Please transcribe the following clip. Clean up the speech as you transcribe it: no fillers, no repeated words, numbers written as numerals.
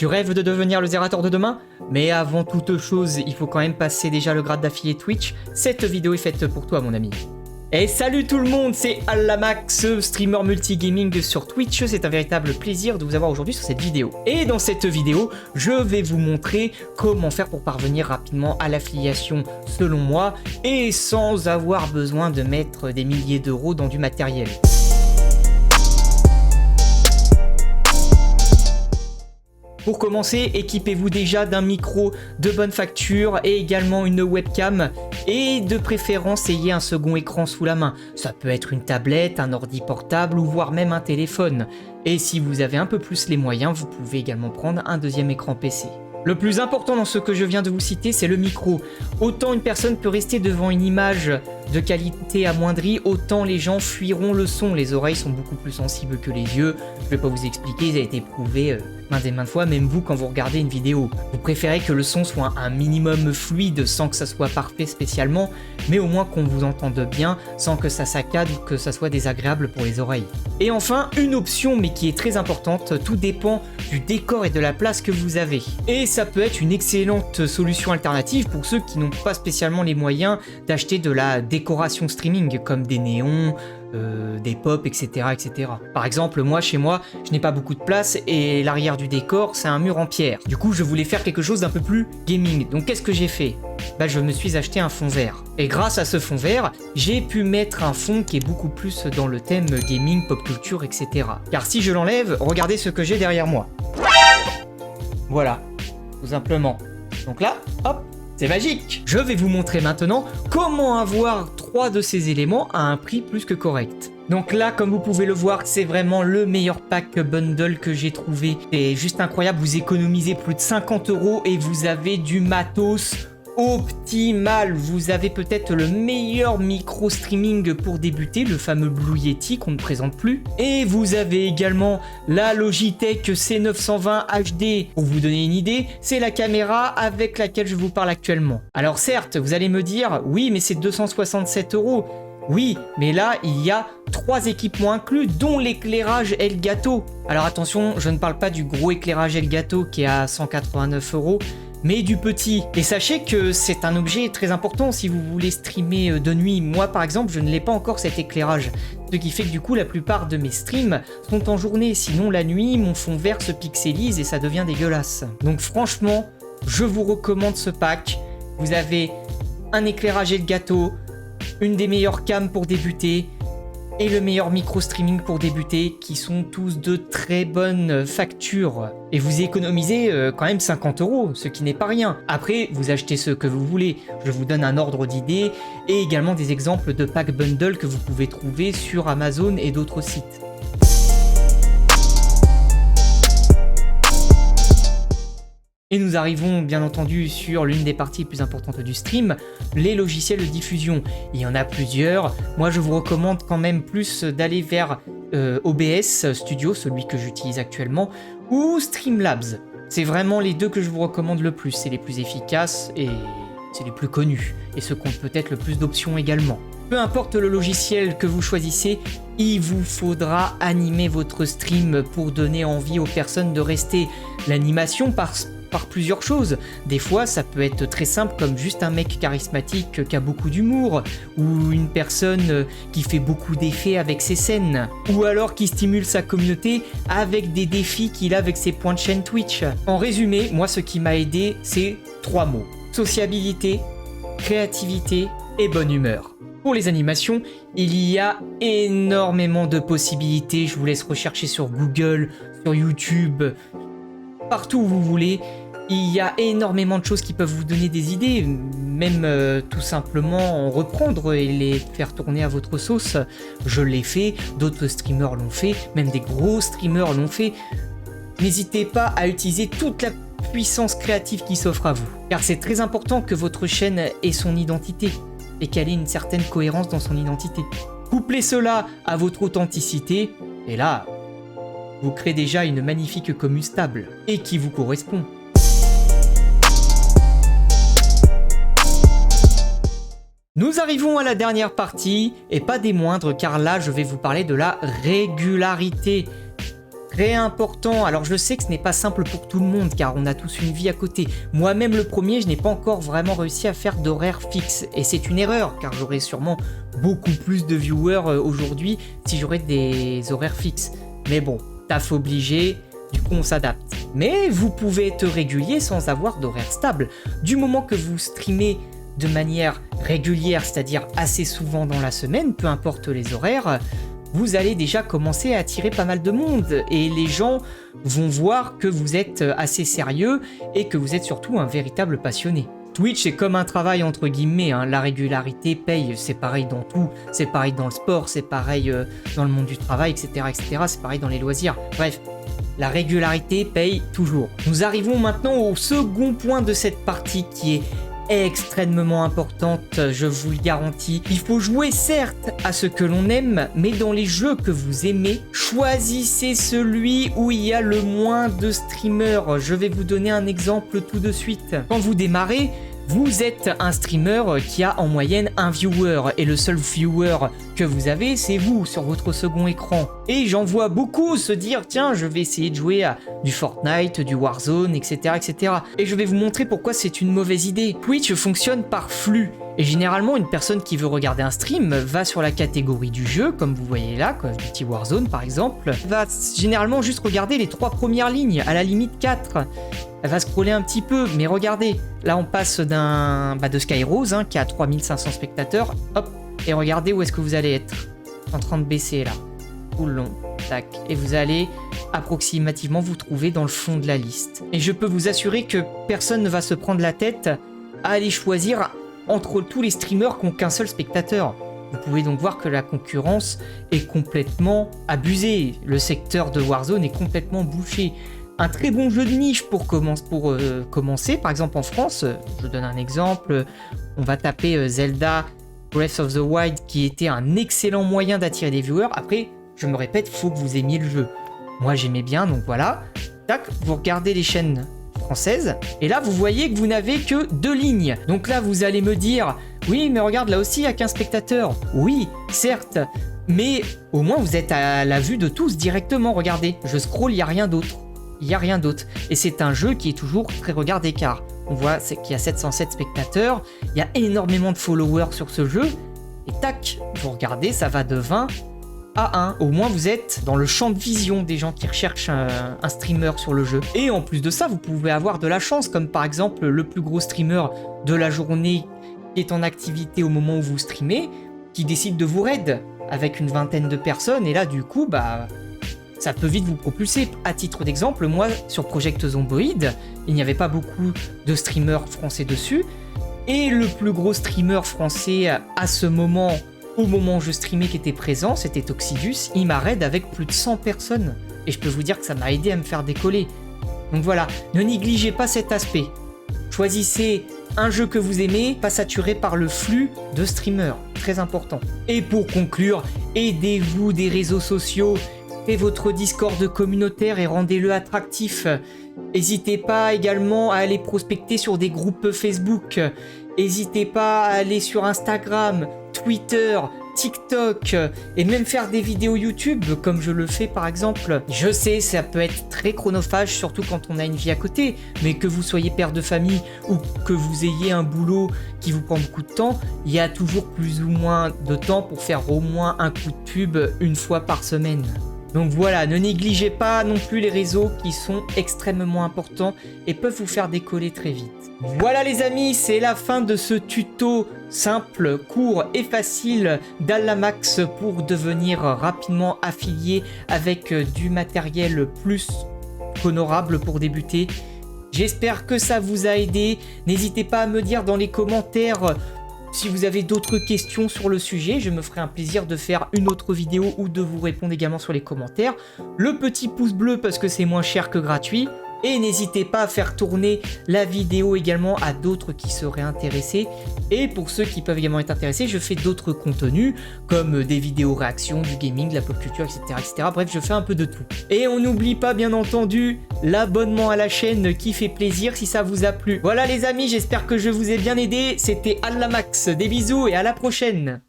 Tu rêves de devenir le zérateur de demain? Mais avant toute chose, il faut quand même passer déjà le grade d'affilié Twitch. Cette vidéo est faite pour toi, mon ami. Et salut tout le monde, c'est Allamax, streamer multigaming sur Twitch. C'est un véritable plaisir de vous avoir aujourd'hui sur cette vidéo. Et dans cette vidéo, je vais vous montrer comment faire pour parvenir rapidement à l'affiliation selon moi et sans avoir besoin de mettre des milliers d'euros dans du matériel. Pour commencer, équipez-vous déjà d'un micro de bonne facture et également une webcam et de préférence ayez un second écran sous la main. Ça peut être une tablette, un ordi portable ou voire même un téléphone. Et si vous avez un peu plus les moyens, vous pouvez également prendre un deuxième écran PC. Le plus important dans ce que je viens de vous citer, c'est le micro. Autant une personne peut rester devant une image de qualité amoindrie, autant les gens fuiront le son. Les oreilles sont beaucoup plus sensibles que les yeux. Je ne vais pas vous expliquer, ça a été prouvé maintes et maintes fois, même vous quand vous regardez une vidéo. Vous préférez que le son soit un minimum fluide sans que ça soit parfait spécialement, mais au moins qu'on vous entende bien sans que ça saccade ou que ça soit désagréable pour les oreilles. Et enfin, une option mais qui est très importante, tout dépend du décor et de la place que vous avez. Et ça peut être une excellente solution alternative pour ceux qui n'ont pas spécialement les moyens d'acheter de la décoration streaming comme des néons, des pop, etc., etc. Par exemple, moi, chez moi, je n'ai pas beaucoup de place et l'arrière du décor, c'est un mur en pierre. Du coup, je voulais faire quelque chose d'un peu plus gaming. Donc, qu'est-ce que j'ai fait? Je me suis acheté un fond vert. Et grâce à ce fond vert, j'ai pu mettre un fond qui est beaucoup plus dans le thème gaming, pop culture, etc. Car si je l'enlève, regardez ce que j'ai derrière moi. Voilà, tout simplement. Donc là, hop, c'est magique. Je vais vous montrer maintenant comment avoir 3 de ces éléments à un prix plus que correct. Donc là, comme vous pouvez le voir, c'est vraiment le meilleur pack bundle que j'ai trouvé. C'est juste incroyable, vous économisez plus de 50 € et vous avez du matos optimal. Vous avez peut-être le meilleur micro streaming pour débuter, le fameux Blue Yeti qu'on ne présente plus. Et vous avez également la Logitech C920 HD. Pour vous donner une idée, c'est la caméra avec laquelle je vous parle actuellement. Alors certes, vous allez me dire, oui, mais c'est 267 €. Oui, mais là, il y a 3 équipements inclus, dont l'éclairage Elgato. Alors attention, je ne parle pas du gros éclairage Elgato qui est à 189 €, mais du petit. Et sachez que c'est un objet très important si vous voulez streamer de nuit. Moi, par exemple, je ne l'ai pas encore cet éclairage. Ce qui fait que du coup, la plupart de mes streams sont en journée. Sinon, la nuit, mon fond vert se pixelise et ça devient dégueulasse. Donc franchement, je vous recommande ce pack. Vous avez un éclairage Elgato, une des meilleures cams pour débuter et le meilleur micro streaming pour débuter qui sont tous de très bonne facture. Et vous économisez quand même 50 €, ce qui n'est pas rien. Après, vous achetez ce que vous voulez. Je vous donne un ordre d'idées et également des exemples de pack bundle que vous pouvez trouver sur Amazon et d'autres sites. Et nous arrivons bien entendu sur l'une des parties les plus importantes du stream, les logiciels de diffusion. Il y en a plusieurs. Moi, je vous recommande quand même plus d'aller vers OBS Studio, celui que j'utilise actuellement, ou Streamlabs. C'est vraiment les deux que je vous recommande le plus. C'est les plus efficaces et c'est les plus connus. Et ceux qui ont peut-être le plus d'options également. Peu importe le logiciel que vous choisissez, il vous faudra animer votre stream pour donner envie aux personnes de rester. L'animation par plusieurs choses. Des fois, ça peut être très simple comme juste un mec charismatique qui a beaucoup d'humour, ou une personne qui fait beaucoup d'effets avec ses scènes, ou alors qui stimule sa communauté avec des défis qu'il a avec ses points de chaîne Twitch. En résumé, moi, ce qui m'a aidé, c'est 3 mots. Sociabilité, créativité et bonne humeur. Pour les animations, il y a énormément de possibilités. Je vous laisse rechercher sur Google, sur YouTube, partout où vous voulez. Il y a énormément de choses qui peuvent vous donner des idées, même tout simplement en reprendre et les faire tourner à votre sauce. Je l'ai fait, d'autres streamers l'ont fait, même des gros streamers l'ont fait. N'hésitez pas à utiliser toute la puissance créative qui s'offre à vous, car c'est très important que votre chaîne ait son identité et qu'elle ait une certaine cohérence dans son identité. Couplez cela à votre authenticité, et là, vous créez déjà une magnifique commu stable et qui vous correspond. Nous arrivons à la dernière partie, et pas des moindres, car là je vais vous parler de la régularité. Très important, alors je sais que ce n'est pas simple pour tout le monde car on a tous une vie à côté. Moi-même le premier, je n'ai pas encore vraiment réussi à faire d'horaire fixe. Et c'est une erreur car j'aurais sûrement beaucoup plus de viewers aujourd'hui si j'aurais des horaires fixes. Mais bon, taf obligé, du coup on s'adapte. Mais vous pouvez être régulier sans avoir d'horaire stable. Du moment que vous streamez de manière régulière, c'est-à-dire assez souvent dans la semaine, peu importe les horaires, vous allez déjà commencer à attirer pas mal de monde et les gens vont voir que vous êtes assez sérieux et que vous êtes surtout un véritable passionné. Twitch est comme un travail entre guillemets, hein. La régularité paye, c'est pareil dans tout, c'est pareil dans le sport, c'est pareil dans le monde du travail, etc., c'est pareil dans les loisirs. Bref, la régularité paye toujours. Nous arrivons maintenant au second point de cette partie qui est extrêmement importante, je vous le garantis. Il faut jouer certes à ce que l'on aime, mais dans les jeux que vous aimez, choisissez celui où il y a le moins de streamers. Je vais vous donner un exemple tout de suite. Quand vous démarrez, vous êtes un streamer qui a en moyenne un viewer et le seul viewer que vous avez, c'est vous sur votre second écran. Et j'en vois beaucoup se dire tiens, je vais essayer de jouer à du Fortnite, du Warzone, etc. etc. Et je vais vous montrer pourquoi c'est une mauvaise idée. Twitch fonctionne par flux. Et généralement, une personne qui veut regarder un stream va sur la catégorie du jeu, comme vous voyez là, Call of Duty Warzone par exemple, va généralement juste regarder les 3 premières lignes, à la limite 4. Elle va scroller un petit peu, mais regardez, là on passe de Skyrose, hein, qui a 3500 spectateurs, hop, et regardez où est-ce que vous allez être, en train de baisser là, tout le long, tac, et vous allez approximativement vous trouver dans le fond de la liste. Et je peux vous assurer que personne ne va se prendre la tête à aller choisir entre tous les streamers qui n'ont qu'un seul spectateur. Vous pouvez donc voir que la concurrence est complètement abusée, le secteur de Warzone est complètement bouché. Un très bon jeu de niche pour commencer, par exemple en France, je donne un exemple, on va taper Zelda Breath of the Wild qui était un excellent moyen d'attirer des viewers. Après, je me répète, il faut que vous aimiez le jeu. Moi j'aimais bien, donc voilà. Tac, vous regardez les chaînes françaises, et là vous voyez que vous n'avez que 2 lignes. Donc là vous allez me dire, oui mais regarde là aussi il y a 15 spectateurs. Oui, certes, mais au moins vous êtes à la vue de tous directement, regardez. Je scroll, il n'y a rien d'autre. Il n'y a rien d'autre. Et c'est un jeu qui est toujours très regardé car on voit qu'il y a 707 spectateurs, il y a énormément de followers sur ce jeu, et tac, vous regardez, ça va de 20 à 1. Au moins vous êtes dans le champ de vision des gens qui recherchent un streamer sur le jeu. Et en plus de ça, vous pouvez avoir de la chance, comme par exemple le plus gros streamer de la journée qui est en activité au moment où vous streamez, qui décide de vous raid avec une vingtaine de personnes, et là du coup, ça peut vite vous propulser. À titre d'exemple, moi, sur Project Zomboid, il n'y avait pas beaucoup de streamers français dessus. Et le plus gros streamer français à ce moment, au moment où je streamais, qui était présent, c'était Toxidus. Il m'a raid avec plus de 100 personnes. Et je peux vous dire que ça m'a aidé à me faire décoller. Donc voilà, ne négligez pas cet aspect. Choisissez un jeu que vous aimez, pas saturé par le flux de streamers. Très important. Et pour conclure, aidez-vous des réseaux sociaux. Créez votre Discord communautaire et rendez-le attractif. N'hésitez pas également à aller prospecter sur des groupes Facebook. N'hésitez pas à aller sur Instagram, Twitter, TikTok et même faire des vidéos YouTube comme je le fais par exemple. Je sais, ça peut être très chronophage, surtout quand on a une vie à côté, mais que vous soyez père de famille ou que vous ayez un boulot qui vous prend beaucoup de temps, il y a toujours plus ou moins de temps pour faire au moins un coup de pub une fois par semaine. Donc voilà, ne négligez pas non plus les réseaux qui sont extrêmement importants et peuvent vous faire décoller très vite. Voilà les amis, c'est la fin de ce tuto simple, court et facile d'Allamax pour devenir rapidement affilié avec du matériel plus qu'honorable pour débuter. J'espère que ça vous a aidé. N'hésitez pas à me dire dans les commentaires si vous avez d'autres questions sur le sujet. Je me ferai un plaisir de faire une autre vidéo ou de vous répondre également sur les commentaires. Le petit pouce bleu parce que c'est moins cher que gratuit. Et n'hésitez pas à faire tourner la vidéo également à d'autres qui seraient intéressés. Et pour ceux qui peuvent également être intéressés, je fais d'autres contenus comme des vidéos réactions, du gaming, de la pop culture, etc., etc. Bref, je fais un peu de tout. Et on n'oublie pas bien entendu l'abonnement à la chaîne qui fait plaisir si ça vous a plu. Voilà les amis, j'espère que je vous ai bien aidé. C'était Allamax, des bisous et à la prochaine.